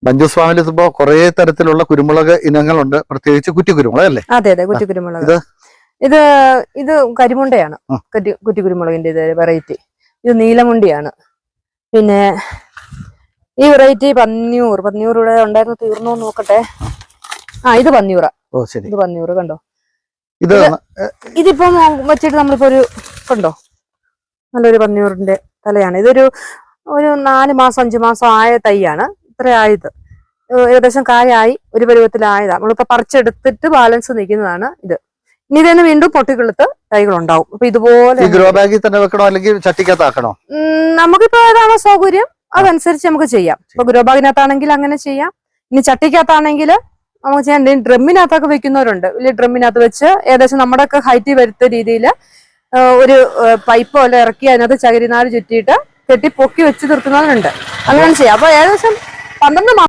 മഞ്ജുസ് ഫാമിൽ ഇപ്പോ കുറെ തരത്തിലുള്ള കുരുമുളക് ഇനങ്ങളുണ്ട്, പ്രത്യേകിച്ച് കുറ്റിക്കുരുമുളക് അല്ലേ? അതെ അതെ, കുറ്റിക്കുരുമുളക്. ഇത് കരിമുണ്ടയാണ്, കുറ്റിക്കുരുമുളകിന്റെ ഇത് വെറൈറ്റി. ഇത് നീലമുണ്ടിയാണ്. പിന്നെ ഈ വെറൈറ്റി പന്നിയൂർ ഇവിടെ ഉണ്ടായിരുന്നു, തീർന്നോ നോക്കട്ടെ. ഇത് പന്നിയൂറ. ഇത് പന്നിയൂർ കണ്ടോ? ഇതിപ്പം വെച്ചിട്ട് നമ്മളിപ്പോ കണ്ടോ, നല്ലൊരു പന്നിയൂറിന്റെ തലയാണ്. ഇതൊരു 4 മാസം 5 മാസം ആയ തൈയാണ്. ഇത്ര ആയത് ഏകദേശം കായായി ഒരു പരുവത്തിലായതാണ്. നമ്മളിപ്പോ പറിച്ചെടുത്തിട്ട് ബാലൻസ് നിൽക്കുന്നതാണ് ഇത്. ഇനി തന്നെ വീണ്ടും പൊട്ടിക്കിളുത്ത് തൈകൾ ഉണ്ടാവും. അപ്പൊ ഇതുപോലെ ഗ്രോ ബാഗിൽ തന്നെ വെക്കണോ അല്ലെങ്കിൽ ചട്ടിക്കകത്താക്കണോ? നമുക്കിപ്പോ ഏതാണോ സൗകര്യം അതനുസരിച്ച് നമുക്ക് ചെയ്യാം. ഇപ്പൊ ഗ്രോ ബാഗിനകത്താണെങ്കിൽ അങ്ങനെ ചെയ്യാം. ഇനി ചട്ടിക്കകത്താണെങ്കിൽ നമുക്ക് ചെയ്യാൻ. ഡ്രമ്മിനകത്തൊക്കെ വെക്കുന്നവരുണ്ട്. വലിയ ഡ്രമ്മിനകത്ത് വെച്ച് ഏകദേശം നമ്മുടെ ഒക്കെ ഹൈറ്റ് വരുത്ത രീതിയിൽ ഒരു പൈപ്പ് പോലെ ഇറക്കി അതിനകത്ത് ചകിരിനാര് ചുറ്റിയിട്ട് കെട്ടി പൊക്കി വെച്ച് നിർത്തുന്നവരുണ്ട്. അങ്ങനെ ചെയ്യാം. അപ്പൊ ഏകദേശം 12 മാസം